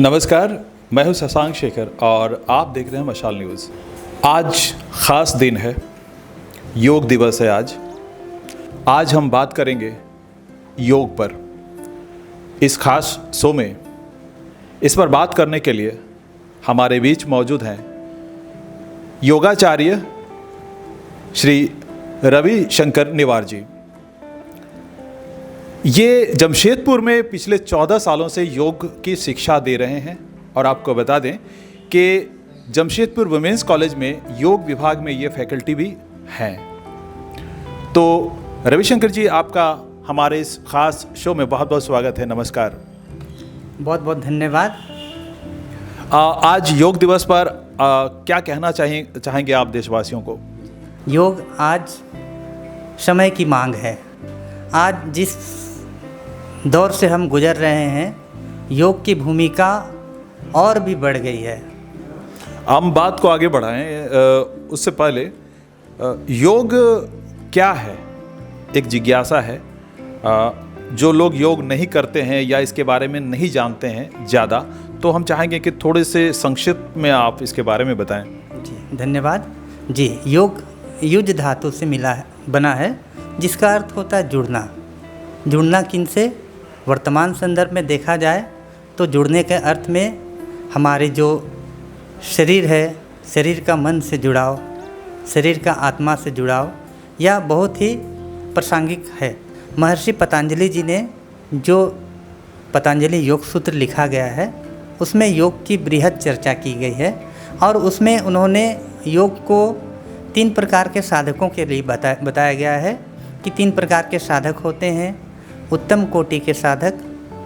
नमस्कार, मैं हूं शशांक शेखर और आप देख रहे हैं मशाल न्यूज़। आज ख़ास दिन है, योग दिवस है आज हम बात करेंगे योग पर। इस खास शो में इस पर बात करने के लिए हमारे बीच मौजूद हैं योगाचार्य श्री रविशंकर निवार जी। ये जमशेदपुर में पिछले 14 सालों से योग की शिक्षा दे रहे हैं और आपको बता दें कि जमशेदपुर वुमेंस कॉलेज में योग विभाग में ये फैकल्टी भी हैं। तो रविशंकर जी, आपका हमारे इस खास शो में बहुत बहुत स्वागत है। नमस्कार। बहुत बहुत धन्यवाद। आज योग दिवस पर क्या कहना चाहेंगे आप देशवासियों को? योग आज समय की मांग है। आज जिस दौर से हम गुजर रहे हैं, योग की भूमिका और भी बढ़ गई है। हम बात को आगे बढ़ाएं उससे पहले योग क्या है, एक जिज्ञासा है। जो लोग योग नहीं करते हैं या इसके बारे में नहीं जानते हैं ज़्यादा, तो हम चाहेंगे कि थोड़े से संक्षिप्त में आप इसके बारे में बताएं। जी धन्यवाद। जी, योग युज धातु से बना है, जिसका अर्थ होता है जुड़ना। जुड़ना किनसे? वर्तमान संदर्भ में देखा जाए तो जुड़ने के अर्थ में हमारे जो शरीर है, शरीर का मन से जुड़ाव, शरीर का आत्मा से जुड़ाव, यह बहुत ही प्रासंगिक है। महर्षि पतंजलि जी ने जो पतंजलि योग सूत्र लिखा गया है, उसमें योग की बृहद चर्चा की गई है और उसमें उन्होंने योग को 3 प्रकार के साधकों के लिए बताया गया है कि 3 प्रकार के साधक होते हैं: उत्तम कोटि के साधक,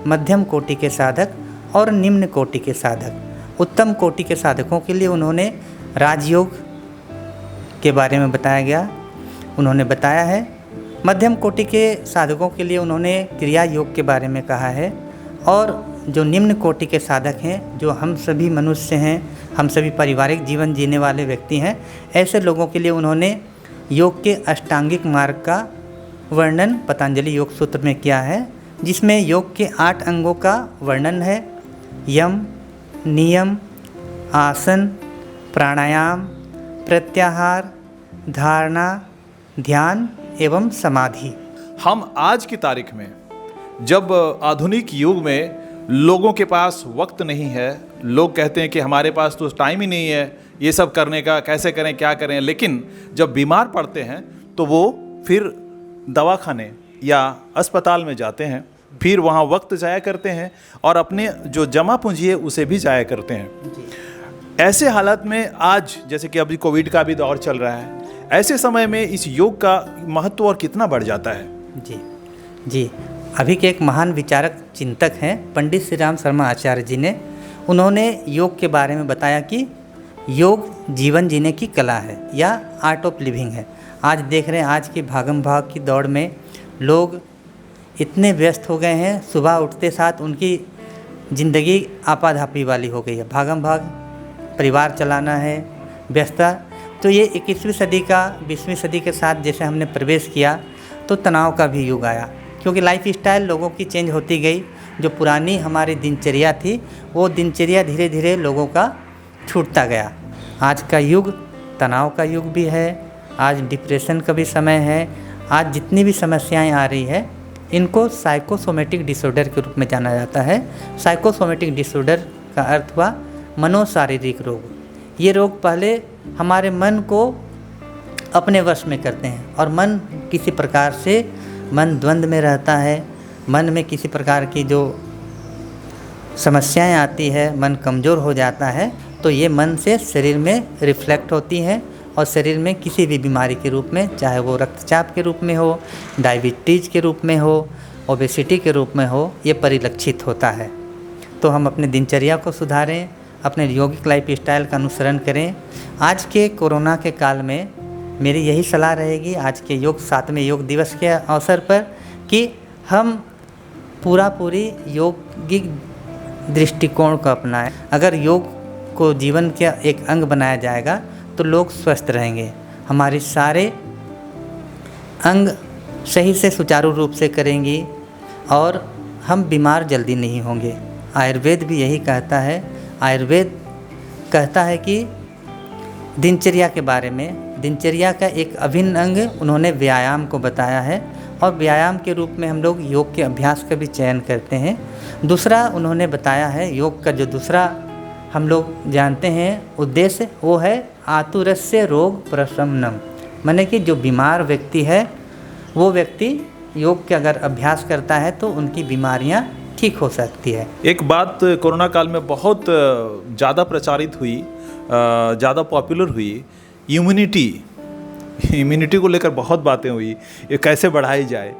मध्यम कोटि के साधक और निम्न कोटि के साधक। उत्तम कोटि के साधकों के लिए उन्होंने राजयोग के बारे में उन्होंने बताया है। मध्यम कोटि के साधकों के लिए उन्होंने क्रिया योग के बारे में कहा है। और जो निम्न कोटि के साधक हैं, जो हम सभी मनुष्य हैं, हम सभी पारिवारिक जीवन जीने वाले व्यक्ति हैं, ऐसे लोगों के लिए उन्होंने योग के अष्टांगिक मार्ग का वर्णन पतंजलि योग सूत्र में किया है, जिसमें योग के 8 अंगों का वर्णन है: यम, नियम, आसन, प्राणायाम, प्रत्याहार, धारणा, ध्यान एवं समाधि। हम आज की तारीख में, जब आधुनिक युग में लोगों के पास वक्त नहीं है, लोग कहते हैं कि हमारे पास तो टाइम ही नहीं है ये सब करने का, कैसे करें, क्या करें, लेकिन जब बीमार पड़ते हैं तो वो फिर दवाखाने या अस्पताल में जाते हैं, फिर वहाँ वक्त जाया करते हैं और अपने जो जमा पूंजी है उसे भी जाया करते हैं। ऐसे हालात में आज, जैसे कि अभी कोविड का भी दौर चल रहा है, ऐसे समय में इस योग का महत्व और कितना बढ़ जाता है? जी, अभी के एक महान विचारक चिंतक हैं पंडित श्री राम शर्मा आचार्य जी ने, उन्होंने योग के बारे में बताया कि योग जीवन जीने की कला है या आर्ट ऑफ लिविंग है। आज देख रहे हैं, आज की भागम भाग की दौड़ में लोग इतने व्यस्त हो गए हैं, सुबह उठते साथ उनकी ज़िंदगी आपाधापी वाली हो गई है। भागम भाग, परिवार चलाना है, व्यस्तता। तो ये 21वीं सदी का 20वीं सदी के साथ जैसे हमने प्रवेश किया तो तनाव का भी युग आया, क्योंकि लाइफ स्टाइल लोगों की चेंज होती गई। जो पुरानी हमारी दिनचर्या थी, वो दिनचर्या धीरे धीरे लोगों का छूटता गया। आज का युग तनाव का युग भी है, आज डिप्रेशन का भी समय है। आज जितनी भी समस्याएं आ रही है, इनको साइकोसोमेटिक डिसऑर्डर के रूप में जाना जाता है। साइकोसोमेटिक डिसऑर्डर का अर्थ हुआ मनोशारीरिक रोग। ये रोग पहले हमारे मन को अपने वश में करते हैं और मन किसी प्रकार से मन द्वंद्व में रहता है, मन में किसी प्रकार की जो समस्याएं आती है, मन कमज़ोर हो जाता है, तो ये मन से शरीर में रिफ्लेक्ट होती हैं और शरीर में किसी भी बीमारी के रूप में, चाहे वो रक्तचाप के रूप में हो, डायबिटीज़ के रूप में हो, ओबेसिटी के रूप में हो, ये परिलक्षित होता है। तो हम अपने दिनचर्या को सुधारें, अपने यौगिक लाइफ स्टाइल का अनुसरण करें। आज के कोरोना के काल में मेरी यही सलाह रहेगी, आज के 7वें योग दिवस के अवसर पर, कि हम पूरी यौगिक दृष्टिकोण को अपनाएं। अगर योग को जीवन का एक अंग बनाया जाएगा तो लोग स्वस्थ रहेंगे, हमारे सारे अंग सही से सुचारू रूप से करेंगी और हम बीमार जल्दी नहीं होंगे। आयुर्वेद भी यही कहता है। आयुर्वेद कहता है कि दिनचर्या के बारे में, दिनचर्या का एक अभिन्न अंग उन्होंने व्यायाम को बताया है, और व्यायाम के रूप में हम लोग योग के अभ्यास का भी चयन करते हैं। दूसरा उन्होंने बताया है, योग का जो दूसरा हम लोग जानते हैं उद्देश्य, वो है आतुरस्य रोग प्रशमनम, माने कि जो बीमार व्यक्ति है वो व्यक्ति योग के अगर अभ्यास करता है तो उनकी बीमारियां ठीक हो सकती है। एक बात कोरोना काल में बहुत ज़्यादा प्रचारित हुई, ज़्यादा पॉपुलर हुई, इम्यूनिटी को लेकर बहुत बातें हुई, ये कैसे बढ़ाई जाए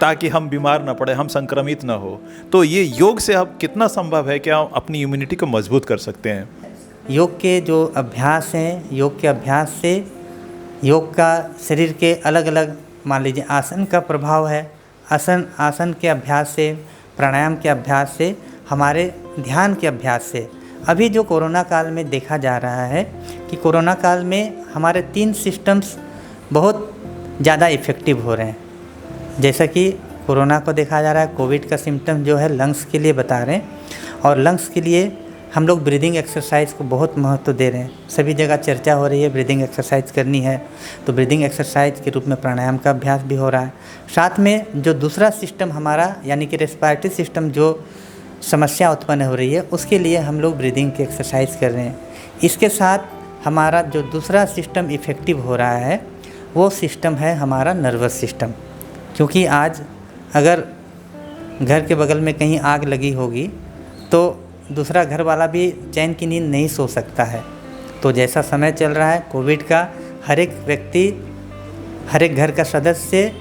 ताकि हम बीमार ना पड़े, हम संक्रमित ना हो। तो ये योग से अब कितना संभव है कि हम अपनी इम्यूनिटी को मजबूत कर सकते हैं? योग के जो अभ्यास हैं, योग के अभ्यास से, योग का शरीर के अलग अलग, मान लीजिए आसन का प्रभाव है, आसन के अभ्यास से, प्राणायाम के अभ्यास से, हमारे ध्यान के अभ्यास से। अभी जो कोरोना काल में देखा जा रहा है कि कोरोना काल में हमारे 3 सिस्टम्स बहुत ज़्यादा इफ़ेक्टिव हो रहे हैं। जैसा कि कोरोना को देखा जा रहा है, कोविड का सिम्टम जो है लंग्स के लिए बता रहे हैं, और लंग्स के लिए हम लोग ब्रीदिंग एक्सरसाइज को बहुत महत्व दे रहे हैं। सभी जगह चर्चा हो रही है ब्रीदिंग एक्सरसाइज करनी है, तो ब्रीदिंग एक्सरसाइज के रूप में प्राणायाम का अभ्यास भी हो रहा है। साथ में जो दूसरा सिस्टम हमारा, यानी कि रेस्पिरेटरी सिस्टम जो समस्या उत्पन्न हो रही है, उसके लिए हम लोग ब्रीदिंग की एक्सरसाइज कर रहे हैं। इसके साथ हमारा जो दूसरा सिस्टम इफ़ेक्टिव हो रहा है वो सिस्टम है हमारा नर्वस सिस्टम, क्योंकि आज अगर घर के बगल में कहीं आग लगी होगी तो दूसरा घर वाला भी चैन की नींद नहीं सो सकता है। तो जैसा समय चल रहा है कोविड का, हर एक व्यक्ति, हर एक घर का सदस्य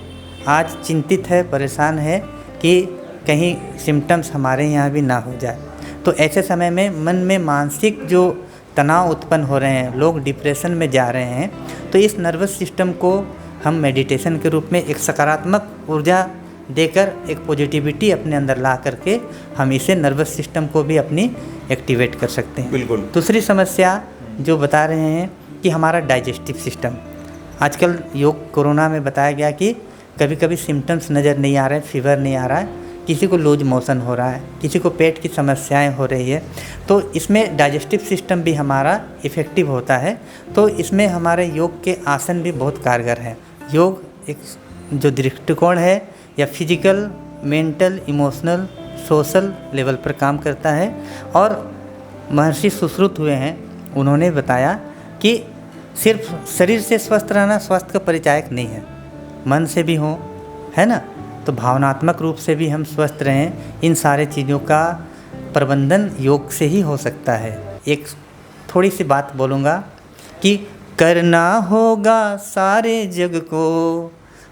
आज चिंतित है, परेशान है कि कहीं सिम्टम्स हमारे यहाँ भी ना हो जाए। तो ऐसे समय में मन में मानसिक जो तनाव उत्पन्न हो रहे हैं, लोग डिप्रेशन में जा रहे हैं, तो इस नर्वस सिस्टम को हम मेडिटेशन के रूप में एक सकारात्मक ऊर्जा देकर, एक पॉजिटिविटी अपने अंदर ला करके हम इसे नर्वस सिस्टम को भी अपनी एक्टिवेट कर सकते हैं। बिल्कुल। दूसरी समस्या जो बता रहे हैं कि हमारा डाइजेस्टिव सिस्टम, आजकल योग कोरोना में बताया गया कि कभी कभी सिम्टम्स नज़र नहीं आ रहे, फीवर नहीं आ रहा है, किसी को लूज मोशन हो रहा है, किसी को पेट की समस्याएं हो रही है, तो इसमें डाइजेस्टिव सिस्टम भी हमारा इफ़ेक्टिव होता है। तो इसमें हमारे योग के आसन भी बहुत कारगर हैं। योग एक जो दृष्टिकोण है या physical, mental, emotional, social level पर काम करता है। और महर्षि सुश्रुत हुए हैं, उन्होंने बताया कि सिर्फ शरीर से स्वस्थ रहना स्वास्थ्य का परिचायक नहीं है, मन से भी हो, है ना, तो भावनात्मक रूप से भी हम स्वस्थ रहें। इन सारे चीज़ों का प्रबंधन योग से ही हो सकता है। एक थोड़ी सी बात बोलूँगा कि करना होगा सारे जग को,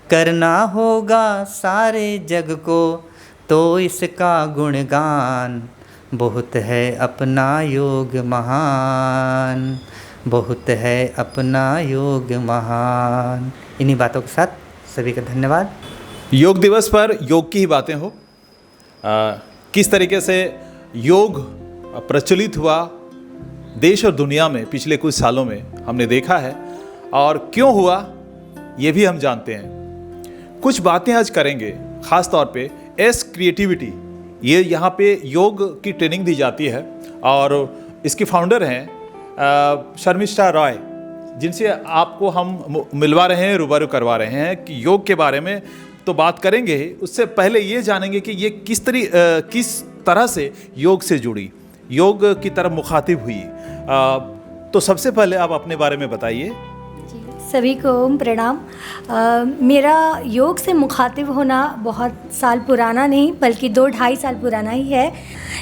करना होगा सारे जग को, तो इसका गुणगान, बहुत है अपना योग महान, बहुत है अपना योग महान। इन्हीं बातों के साथ सभी का धन्यवाद। योग दिवस पर योग की ही बातें हो, किस तरीके से योग प्रचलित हुआ देश और दुनिया में पिछले कुछ सालों में हमने देखा है, और क्यों हुआ ये भी हम जानते हैं। कुछ बातें आज करेंगे, ख़ास तौर पे एस क्रिएटिविटी, ये यहाँ पे योग की ट्रेनिंग दी जाती है, और इसकी फाउंडर हैं शर्मिष्ठा रॉय, जिनसे आपको हम मिलवा रहे हैं, रूबरू करवा रहे हैं कि योग के बारे में तो बात करेंगे। उससे पहले ये जानेंगे कि ये किस तरह से योग से जुड़ी, योग की तरफ मुखातिब हुई। तो सबसे पहले आप अपने बारे में बताइए। सभी को प्रणाम। मेरा योग से मुखातिब होना बहुत साल पुराना नहीं, बल्कि 2-2.5 साल पुराना ही है।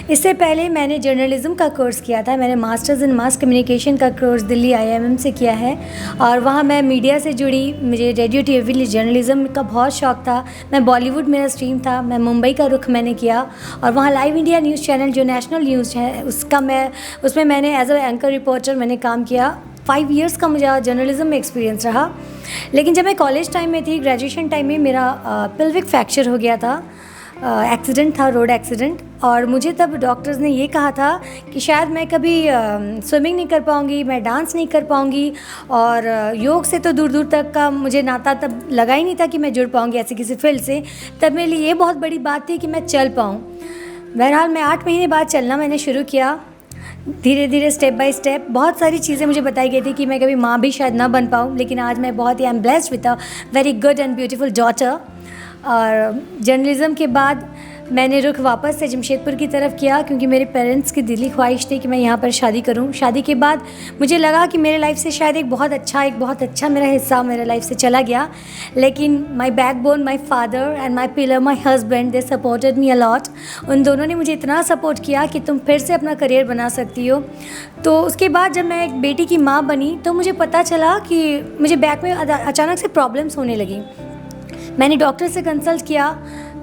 इससे पहले मैंने जर्नलिज़्म का कोर्स किया था। मैंने मास्टर्स इन मास कम्युनिकेशन का कोर्स दिल्ली IIM से किया है, और वहाँ मैं मीडिया से जुड़ी। मुझे रेडियो TV जर्नलिज़्म का बहुत शौक़ था। मैं बॉलीवुड मेरा स्ट्रीम था, मैं मुंबई का रुख मैंने किया, और वहाँ लाइव इंडिया न्यूज़ चैनल जो नेशनल न्यूज़ है उसमें मैंने एज अ एंकर रिपोर्टर मैंने काम किया। 5 इयर्स का मुझे जर्नलिज़्म में एक्सपीरियंस रहा। लेकिन जब मैं कॉलेज टाइम में थी, ग्रेजुएशन टाइम में, मेरा पेल्विक फ्रैक्चर हो गया था। एक्सीडेंट था, रोड एक्सीडेंट, और मुझे तब डॉक्टर्स ने ये कहा था कि शायद मैं कभी स्विमिंग नहीं कर पाऊँगी, मैं डांस नहीं कर पाऊँगी, और योग से तो दूर दूर तक का मुझे नाता तब लगा ही नहीं था कि मैं जुड़ पाऊँगी ऐसे किसी फील्ड से। तब मेरे लिए ये बहुत बड़ी बात थी कि मैं चल पाऊँ। बहरहाल मैं 8 महीने बाद चलना मैंने शुरू किया, धीरे धीरे स्टेप बाय स्टेप। बहुत सारी चीज़ें मुझे बताई गई थी कि मैं कभी माँ भी शायद ना बन पाऊँ, लेकिन आज मैं बहुत ही I am blessed with a very good and beautiful daughter. और जर्नलिज़म के बाद मैंने रुख वापस से जमशेदपुर की तरफ किया, क्योंकि मेरे पेरेंट्स की दिली ख्वाहिश थी कि मैं यहाँ पर शादी करूँ। शादी के बाद मुझे लगा कि मेरे लाइफ से शायद एक बहुत अच्छा मेरा हिस्सा मेरे लाइफ से चला गया, लेकिन my backbone, my father and my pillar, my husband, they supported me a lot. उन दोनों ने मुझे इतना सपोर्ट किया कि तुम फिर से अपना करियर बना सकती हो। तो उसके बाद जब मैं एक बेटी की माँ बनी तो मुझे पता चला कि मुझे बैक में अचानक से प्रॉब्लम्स होने लगी। मैंने डॉक्टर से कंसल्ट किया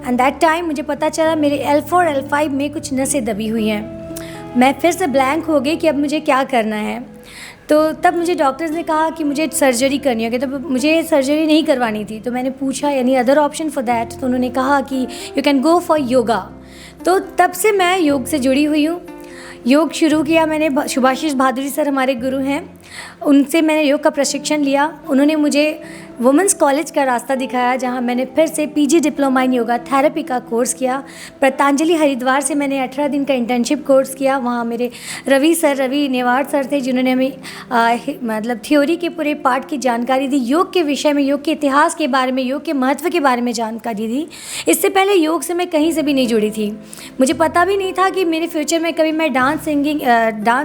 एंड दैट टाइम मुझे पता चला मेरे L4 L5 में कुछ नसें दबी हुई हैं। मैं फिर से ब्लैंक हो गई कि अब मुझे क्या करना है। तो तब मुझे डॉक्टर्स ने कहा कि मुझे सर्जरी करनी होगी, तो मुझे सर्जरी नहीं करवानी थी। तो मैंने पूछा यानी अदर ऑप्शन फॉर दैट, तो उन्होंने कहा कि you can go for yoga. तो तब से मैं योग से जुड़ी हुई हूँ। योग शुरू किया मैंने, सुभाषिष भादुरी सर हमारे गुरु हैं, उनसे मैंने योग का प्रशिक्षण लिया। उन्होंने मुझे वुमेंस कॉलेज का रास्ता दिखाया, जहां मैंने फिर से PG diploma in yoga therapy का कोर्स किया। पतंजलि हरिद्वार से मैंने 18 दिन का इंटर्नशिप कोर्स किया। वहां मेरे रवि नेवार सर थे, जिन्होंने हमें मतलब थ्योरी के पूरे पार्ट की जानकारी दी, योग के विषय में, योग के इतिहास के बारे में, योग के महत्व के बारे में जानकारी दी। इससे पहले योग से मैं कहीं से भी नहीं जुड़ी थी। मुझे पता भी नहीं था कि मेरे फ्यूचर में कभी मैं डांस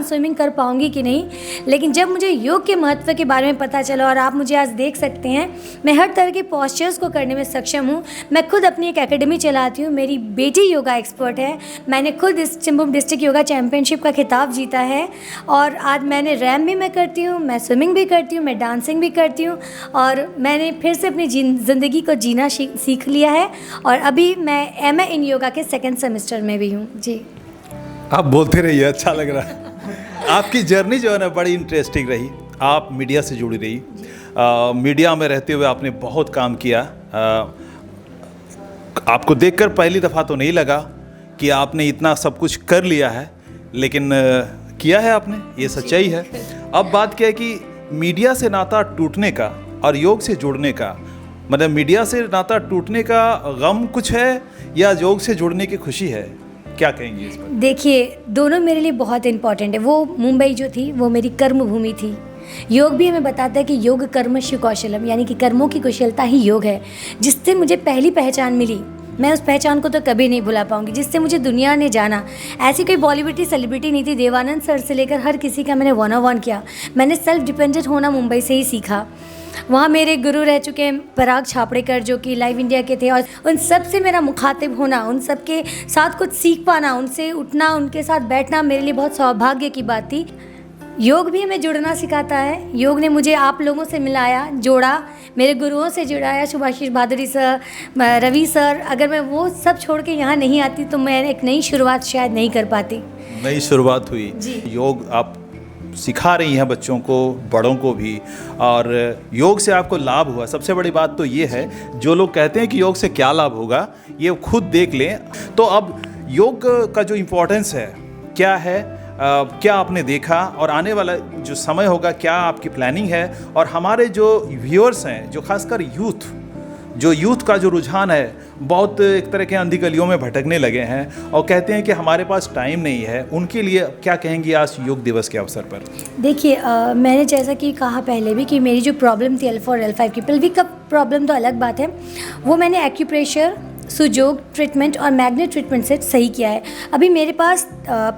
स्विमिंग कर पाऊँगी कि नहीं, लेकिन जब मुझे योग के महत्व के बारे में पता चला, और आप मुझे आज देख सकते हैं मैं हर तरह के पोस्चर्स को करने में सक्षम हूँ। मैं खुद अपनी एक एकेडमी चलाती हूँ, मेरी बेटी योगा एक्सपर्ट है। मैंने खुद इस चिंबुम डिस्ट्रिक्ट योगा चैम्पियनशिप का खिताब जीता है, और आज मैंने रैम भी मैं करती हूँ, मैं स्विमिंग भी करती हूँ, मैं डांसिंग भी करती हूँ, और मैंने फिर से अपनी ज़िंदगी को जीना सीख लिया है। और अभी मैं MA इन योगा के 2nd सेमेस्टर में भी हूँ। जी, आप बोलते रहिए, अच्छा लग रहा है। आपकी जर्नी जो है ना बड़ी इंटरेस्टिंग रही। आप मीडिया से जुड़ी रही, मीडिया में रहते हुए आपने बहुत काम किया। आपको देखकर पहली दफ़ा तो नहीं लगा कि आपने इतना सब कुछ कर लिया है, लेकिन किया है आपने, ये सच्चाई है। अब बात क्या है कि मीडिया से नाता टूटने का और योग से जुड़ने का, मतलब मीडिया से नाता टूटने का गम कुछ है या योग से जुड़ने की खुशी है, क्या कहेंगे इस पर? देखिए, दोनों मेरे लिए बहुत इंपॉर्टेंट है। वो मुंबई जो थी वो मेरी कर्म भूमि थी। योग भी हमें बताता है कि योग कर्मस्य कौशलम, यानी कि कर्मों की कुशलता ही योग है। जिससे मुझे पहली पहचान मिली, मैं उस पहचान को तो कभी नहीं भुला पाऊंगी, जिससे मुझे दुनिया ने जाना। ऐसी कोई बॉलीवुड सेलिब्रिटी नहीं थी, देवानंद सर से लेकर हर किसी का मैंने 1-on-1 किया। मैंने सेल्फ डिपेंडेंट होना मुंबई से ही सीखा। वहाँ मेरे गुरु रह चुके हैं पराग छापड़ेकर, जो कि लाइव इंडिया के थे, और उन सब से मेरा मुखातिब होना, उन सब के साथ कुछ सीख पाना, उनसे उठना, उनके साथ बैठना मेरे लिए बहुत सौभाग्य की बात थी। योग भी हमें जुड़ना सिखाता है। योग ने मुझे आप लोगों से मिलाया, जोड़ा, मेरे गुरुओं से जुड़ाया, सुभाषिष भादुरी सर, रवि सर। अगर मैं वो सब छोड़ के यहाँ नहीं आती तो मैं एक नई शुरुआत शायद नहीं कर पाती। नई शुरुआत हुई। योग आप सिखा रही हैं बच्चों को, बड़ों को भी, और योग से आपको लाभ हुआ। सबसे बड़ी बात तो ये है, जो लोग कहते हैं कि योग से क्या लाभ होगा, ये खुद देख लें। तो अब योग का जो इम्पोर्टेंस है क्या है, क्या आपने देखा, और आने वाला जो समय होगा क्या आपकी प्लानिंग है? और हमारे जो व्यूअर्स हैं, जो खासकर यूथ का जो रुझान है, बहुत एक तरह के अंधी गलियों में भटकने लगे हैं और कहते हैं कि हमारे पास टाइम नहीं है, उनके लिए क्या कहेंगी आज योग दिवस के अवसर पर? देखिए, मैंने जैसा कि कहा पहले भी कि मेरी जो प्रॉब्लम थी L4 L5 की, पेल्विक का प्रॉब्लम तो अलग बात है, वो मैंने एक्यूप्रेशर, सुजोग ट्रीटमेंट और मैग्नेट ट्रीटमेंट से सही किया है। अभी मेरे पास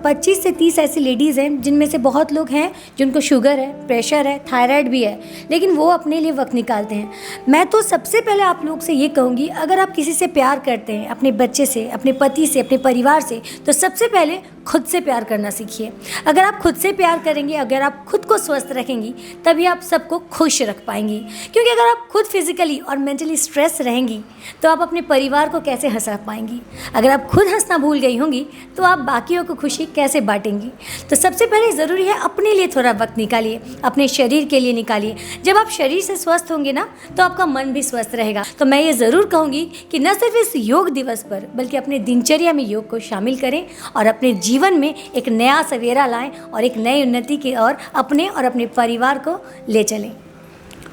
25 से 30 ऐसी लेडीज़ हैं जिनमें से बहुत लोग हैं जिनको शुगर है, प्रेशर है, थायराइड भी है, लेकिन वो अपने लिए वक्त निकालते हैं। मैं तो सबसे पहले आप लोग से ये कहूँगी, अगर आप किसी से प्यार करते हैं, अपने बच्चे से, अपने पति से, अपने परिवार से, तो सबसे पहले खुद से प्यार करना सीखिए। अगर आप खुद से प्यार करेंगे, अगर आप खुद को स्वस्थ रखेंगी, तभी आप सबको खुश रख पाएंगी। क्योंकि अगर आप खुद फिजिकली और मेंटली स्ट्रेस रहेंगी तो आप अपने परिवार को कैसे हंसा पाएंगी? अगर आप खुद हंसना भूल गई होंगी तो आप बाकियों को खुशी कैसे बांटेंगी? तो सबसे पहले ज़रूरी है अपने लिए थोड़ा वक्त निकालिए, अपने शरीर के लिए निकालिए। जब आप शरीर से स्वस्थ होंगे ना, तो आपका मन भी स्वस्थ रहेगा। तो मैं ये ज़रूर कहूँगी कि न सिर्फ इस योग दिवस पर, बल्कि अपने दिनचर्या में योग को शामिल करें और अपने जीवन में एक नया सवेरा लाएं और एक नई उन्नति की ओर अपने और अपने परिवार को ले चलें।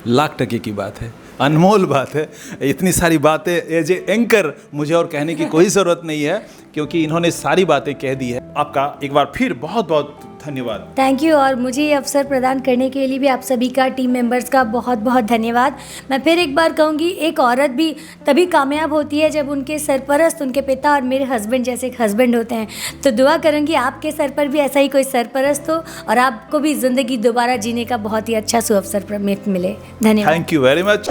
लाख टके की बात है। अनमोल बात है। इतनी सारी बातें एज ए एंकर मुझे और कहने की कोई ज़रूरत नहीं है, क्योंकि इन्होंने सारी बातें कह दी है। आपका एक बार फिर बहुत बहुत धन्यवाद। Thank you. और मुझे ये अवसर प्रदान करने के लिए भी आप सभी का, टीम मेंबर्स का बहुत बहुत धन्यवाद। मैं फिर एक बार कहूँगी, एक औरत भी तभी कामयाब होती है जब उनके सरपरस्त, उनके पिता और मेरे हस्बैंड जैसे एक हस्बैंड होते हैं। तो दुआ करूँगी आपके सर पर भी ऐसा ही कोई सरपरस्त हो और आपको भी ज़िंदगी दोबारा जीने का बहुत ही अच्छा सुअवसर मिले। धन्यवाद। Thank you very much.